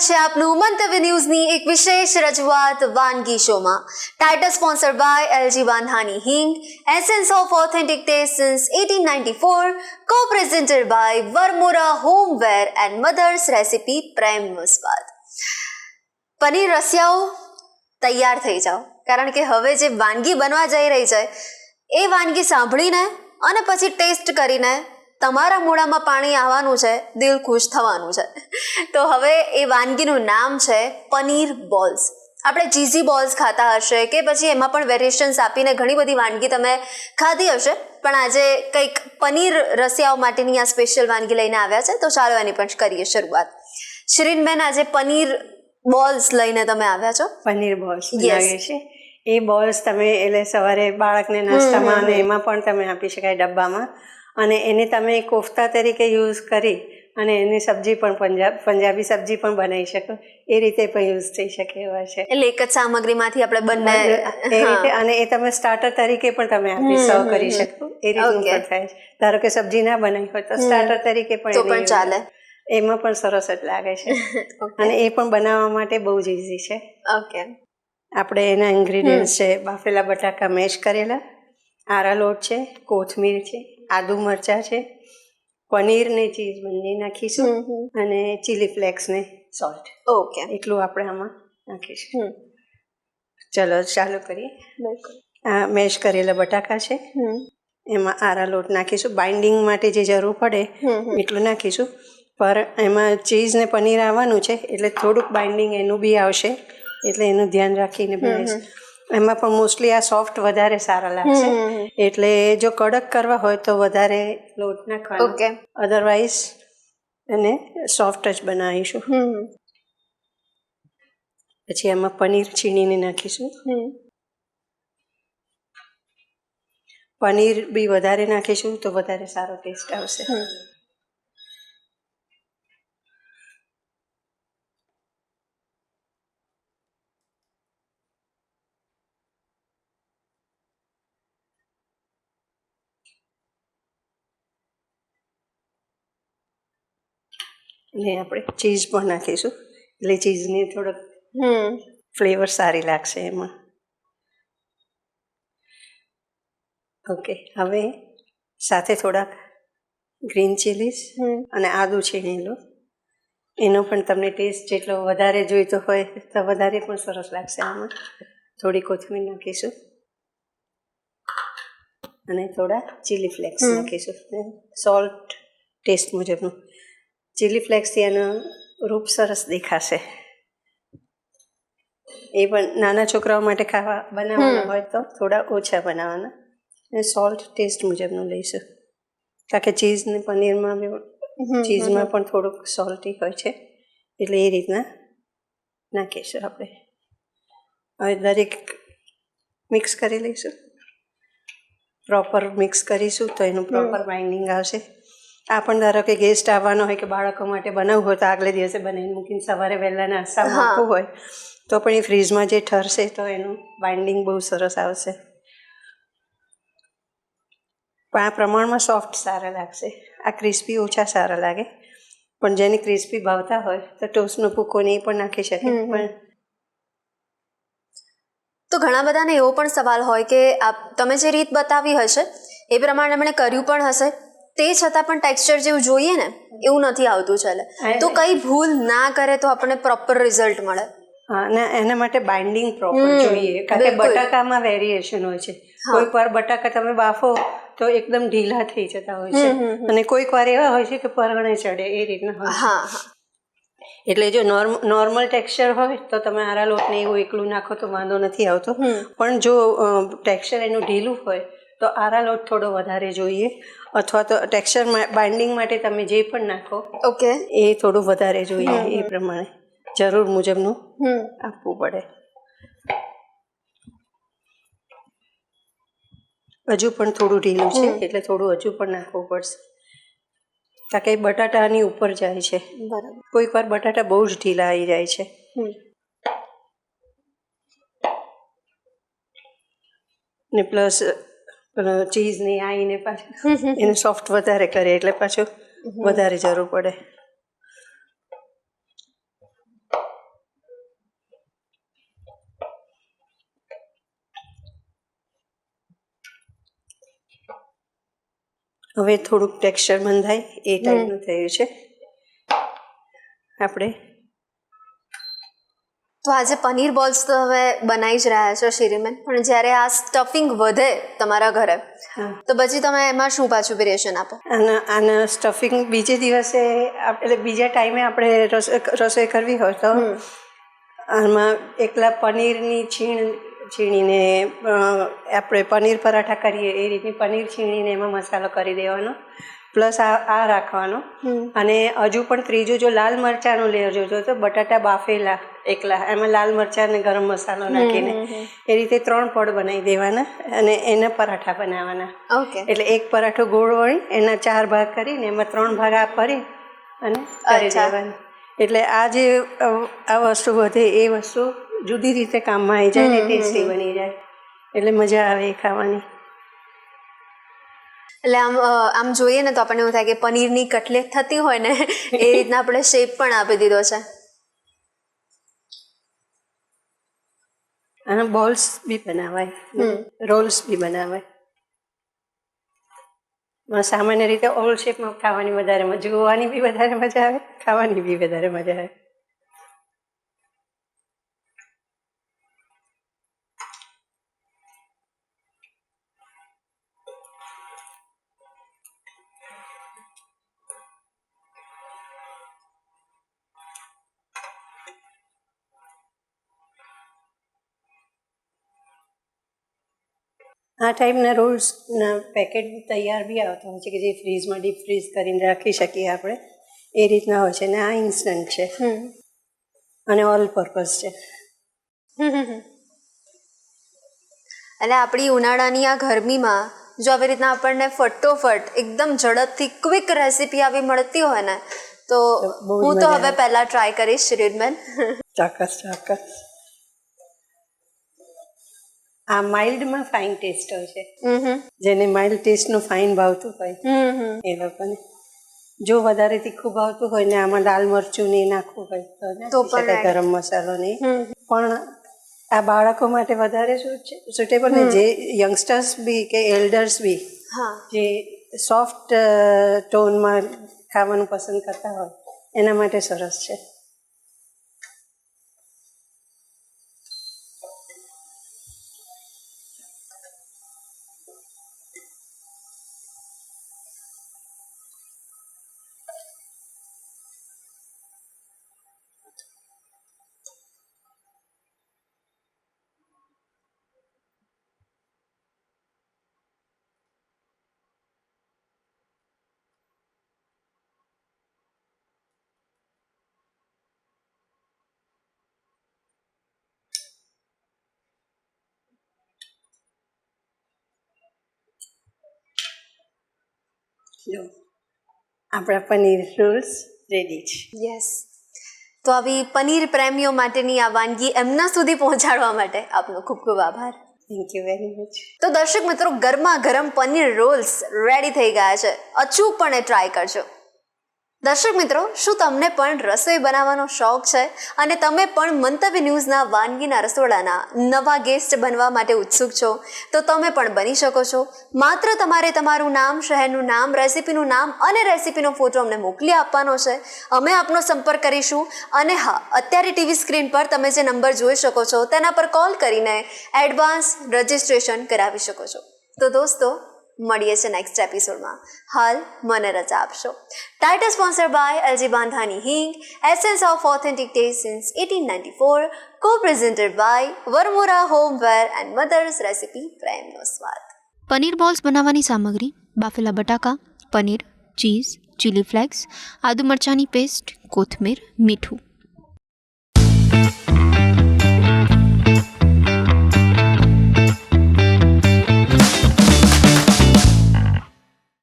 સ્વાગત છે આપનું મંતવ્ય ન્યૂઝની એક વિશેષ રજૂઆત વાનગી શોમાં. ટાઇટલ સ્પોન્સર્ડ બાય એલજી વાન્હાની Hing, essence of authentic taste since 1894, co-presented by Varmora homeware and mother's recipe પ્રેમ સ્વાદ. પનીર રસિયાઓ તૈયાર થઈ જાઓ, કારણ કે હવે જે વાનગી બનવા જઈ રહી છે એ વાનગી સાંભળીને અને પછી ટેસ્ટ કરીને તમારા મોઢામાં પાણી આવવાનું છે, દિલ ખુશ થવાનું છે. તો હવે એ વાનગીનું નામ છે પનીર બોલ્સ. આપણે ચીઝી બોલ્સ ખાતા હશે કે પછી એમાં પણ વેરિએશન્સ આપીને ઘણી બધી વાનગી તમે ખાધી હશે, પણ આજે કંઈક પનીર રસિયાઓ માટેની આ સ્પેશિયલ વાનગી લઈને આવ્યા છે, તો ચાલો એની પણ કરીએ શરૂઆત. શિરીનબેન, આજે પનીર બોલ્સ લઈને તમે આવ્યા છો. પનીર બોલ્સ બનાવીએ છીએ. એ બોલ્સ તમે એટલે સવારે બાળકને નાસ્તામાં અને એમાં પણ તમે આપી શકાય ડબ્બામાં, અને એને તમે કોફતા તરીકે યુઝ કરી અને એની સબ્જી પણ પંજાબી સબ્જી પણ બનાવી શકો, એ રીતે પણ યુઝ થઈ શકે એવા છે. એટલે એક જ સામગ્રીમાંથી આપણે બંને એ રીતે, અને એ તમે સ્ટાર્ટર તરીકે પણ તમે આપી સર્વ કરી શકો, એ રીતનું પણ થાય છે. ધારો કે સબ્જી ના બનાવી હોય તો સ્ટાર્ટર તરીકે પણ ચાલે, એમાં પણ સરસ જ લાગે છે. અને એ પણ બનાવવા માટે બહુ જ ઇઝી છે. ઓકે, આપણે એના ઇન્ગ્રીડિયન્ટ્સ છે: બાફેલા બટાકા મેશ કરેલા, આરા લોટ છે, કોથમીર છે, આદુ મરચાં છે, પનીર ને ચીઝ બંને નાખીશું, અને ચીલી ફ્લેક્સ ને સોલ્ટ. ઓકે, એટલું આપણે આમાં નાખીશું. ચલો ચાલુ કરીએ. આ મેશ કરેલા બટાકા છે, એમાં આરા લોટ નાખીશું. બાઇન્ડિંગ માટે જે જરૂર પડે એટલું નાખીશું, પર એમાં ચીઝ ને પનીર આવવાનું છે એટલે થોડુંક બાઇન્ડિંગ એનું બી આવશે, એટલે એનું ધ્યાન રાખીને બનાવીશું. એમાં પણ મોસ્ટલી આ સોફ્ટ વધારે સારા લાગશે, એટલે જો કડક કરવા હોય તો વધારે લોટ નાખવાનો, અધરવાઇઝ એને સોફ્ટ જ બનાવીશું. પછી એમાં પનીર છીણીને નાખીશું. પનીર બી વધારે નાખીશું તો વધારે સારો ટેસ્ટ આવશે. અને આપણે ચીઝ પણ નાખીશું, એટલે ચીઝની થોડોક ફ્લેવર સારી લાગશે એમાં. ઓકે, હવે સાથે થોડાક ગ્રીન ચીલીસ અને આદુ છીણેલું, એનો પણ તમને ટેસ્ટ જેટલો વધારે જોઈતો હોય તો વધારે પણ સરસ લાગશે. આમાં થોડી કોથમીર નાખીશું અને થોડા ચીલી ફ્લેક્સ નાખીશું, સોલ્ટ ટેસ્ટ મુજબનું. ચીલી ફ્લેક્સથી એનું રૂપ સરસ દેખાશે. એ પણ નાના છોકરાઓ માટે બનાવવાના હોય તો થોડા ઓછા બનાવવાના, અને સોલ્ટ ટેસ્ટ મુજબનું લઈશું, કારણ કે ચીઝ ને પનીરમાં ચીઝમાં પણ થોડુંક સોલ્ટી હોય છે, એટલે એ રીતના નાખીશું આપણે. હવે દરેક મિક્સ કરી લઈશું, પ્રોપર મિક્સ કરીશું તો એનું પ્રોપર બાઇન્ડિંગ આવશે. આ પણ ધારો કે ગેસ્ટ આવવાનો હોય કે બાળકો માટે બનાવવું હોય તો આગલે દિવસે બનાવીને મૂકીને સવારે વહેલા નાસ્તામાં આપવું હોય તો પણ એ ફ્રીજમાં જે ઠરશે તો એનું બાઇન્ડિંગ બહુ સરસ આવશે. પણ આ પ્રમાણમાં સોફ્ટ સારા લાગશે, આ ક્રિસ્પી ઓછા સારા લાગે. પણ જેને ક્રિસ્પી ભાવતા હોય તો ટોસ્ટનો ભૂકો ને એ પણ નાખી શકે. પણ તો ઘણા બધાને એવો પણ સવાલ હોય કે તમે જે રીત બતાવી હશે એ પ્રમાણે એમણે કર્યું પણ હશે, તે છતાં પણ ટેક્સચર જેવું જોઈએ ને એવું નથી આવતું. ચાલે તો કઈ ભૂલ ના કરે તો આપણને પ્રોપર રિઝલ્ટ મળે? હા, ને એના માટે બાઇન્ડિંગ પ્રોપર જોઈએ, કારણ કે બટાકામાં વેરિએશન હોય છે. કોઈક વાર બટાકા તમે બાફો તો એકદમ ઢીલા થઈ જતા હોય છે, અને કોઈક વાર એવા હોય છે કે પરણે ચડે, એ રીતના હોય છે. એટલે જો નોર્મલ ટેક્સચર હોય તો તમે આરા લોટને એવું એકલું નાખો તો વાંધો નથી આવતો, પણ જો ટેક્સચર એનું ઢીલું હોય તો આરા લોટ થોડો વધારે જોઈએ, અથવા તો ટેક્સચર બાઇન્ડિંગ માટે તમે જે પણ નાખો એ થોડું વધારે જોઈએ, એ પ્રમાણે જરૂર મુજબનું આપવું પડે. હજુ પણ થોડું ઢીલું છે એટલે થોડું હજુ પણ નાખવું પડશે, કારણ કે બટાટાની ઉપર જાય છે. કોઈક વાર બટાટા બહુ જ ઢીલા આવી જાય છે. ને પ્લસ ચીઝને આવીને પાછું એને સોફ્ટ વધારે કરે એટલે પાછું વધારે જરૂર પડે. હવે થોડુંક ટેક્સચર બંધાય એ ટાઈપનું થયું છે. આપણે તો આજે પનીર બોલ્સ તો હવે બનાવી જ રહ્યા છો શિરીબેન, પણ જ્યારે આ સ્ટફિંગ વધે તમારા ઘરે તો પછી તમે એમાં શું પાછું વેરિએશન આપો? આના સ્ટફિંગ બીજે દિવસે એટલે બીજા ટાઈમે આપણે રસોઈ કરવી હોય તો આમાં એકલા પનીરની છીણીને આપણે પનીર પરાઠા કરીએ એ રીતની પનીર છીણીને એમાં મસાલો કરી દેવાનો, પ્લસ આ રાખવાનો. અને હજુ પણ ત્રીજું જો લાલ મરચાંનો લેયર જોજો તો બટાટા બાફેલા એકલા એમાં લાલ મરચાં અને ગરમ મસાલો નાખીને એ રીતે 3 પડ બનાવી દેવાના અને એના પરાઠા બનાવવાના. ઓકે. એટલે એક પરાઠો ગોળ વળી એના 4 ભાગ કરીને એમાં 3 ભાગ આ ભરી અને કરી દેવાના. એટલે આ જે આ વસ્તુ વધે એ વસ્તુ જુદી રીતે કામમાં આવી જાય ને ટેસ્ટી બની જાય, એટલે મજા આવે એ ખાવાની. એટલે આમ જોઈએ ને તો આપણને એવું થાય કે પનીરની કટલેટ થતી હોય ને એ રીતના આપણે શેપ પણ આપી દીધો છે. આના બોલ્સ બી બનાવાય, રોલ્સ બી બનાવાય. સામાન્ય રીતે ઓલ શેપમાં ખાવાની વધારે જોવાની બી વધારે મજા આવે, ખાવાની બી વધારે મજા આવે. આ ટાઈપના રોલ્સના પેકેટ તૈયાર બી આવતા હોય છે કે જે ફ્રીઝમાં ડીપ ફ્રીઝ કરીને રાખી શકીએ આપણે, એ રીતના હોય છે. ને આ ઇન્સ્ટન્ટ છે અને ઓલ પર્પઝ છે. એટલે આપણી ઉનાળાની આ ગરમીમાં જો આવી રીતના આપણને ફટોફટ એકદમ ઝડપથી ક્વિક રેસીપી આવી મળતી હોય ને તો હું તો હવે પહેલા ટ્રાય કરીશ શિરીબેન. ચોક્કસ ચોક્કસ. આ માઇલ્ડમાં ફાઇન ટેસ્ટ હોય છે, જેને માઇલ્ડ ટેસ્ટનું ફાઇન ભાવતું હોય એ લોકોને. જો વધારે તીખું ભાવતું હોય ને આમાં લાલ મરચું ને નાખવું હોય તો પણ ગરમ મસાલો નહીં, પણ આ બાળકો માટે વધારે સુટેબલ ને જે યંગસ્ટર્સ બી કે એલ્ડર્સ બી જે સોફ્ટ ટોનમાં ખાવાનું પસંદ કરતા હોય એના માટે સરસ છે. જો આપણા પનીર રોલ્સ રેડી છે. યસ. તો આવી પનીર પ્રેમીઓ માટેની આ વાનગી એમના સુધી પહોંચાડવા માટે આપનો ખૂબ ખૂબ આભાર. Thank you very much. તો દર્શક મિત્રો, ગરમા ગરમ પનીર રોલ્સ રેડી થઈ ગયા છે, અચૂકપણે ટ્રાય કરજો. દર્શક મિત્રો, શું તમને પણ રસોઈ બનાવવાનો શોખ છે અને તમે પણ મંતવ્ય ન્યૂઝના વાનગીના રસોડાના નવા ગેસ્ટ બનવા માટે ઉત્સુક છો તો તમે પણ બની શકો છો. માત્ર તમારે તમારું નામ, શહેરનું નામ, રેસીપીનું નામ અને રેસીપીનો ફોટો અમને મોકલી આપવાનો છે. અમે આપનો સંપર્ક કરીશું અને હા, અત્યારે ટીવી સ્ક્રીન પર તમે જે નંબર જોઈ શકો છો તેના પર કોલ કરીને એડવાન્સ રજિસ્ટ્રેશન કરાવી શકો છો. તો દોસ્તો, મળીએ છે નેક્સ્ટ એપિસોડમાં. હાલ મને રજા આપશો. Title sponsor by LG Bandhani Hing, essence of authentic taste since 1894, co-presented by Varmora homeware and mother's recipe, પ્રેમનો સ્વાદ. પનીર બોલ્સ બનાવવાની સામગ્રી: બાફેલા બટાકા, પનીર, ચીઝ, ચીલી ફ્લેક્સ, આદુ મરચાંની પેસ્ટ, કોથમીર, મીઠું.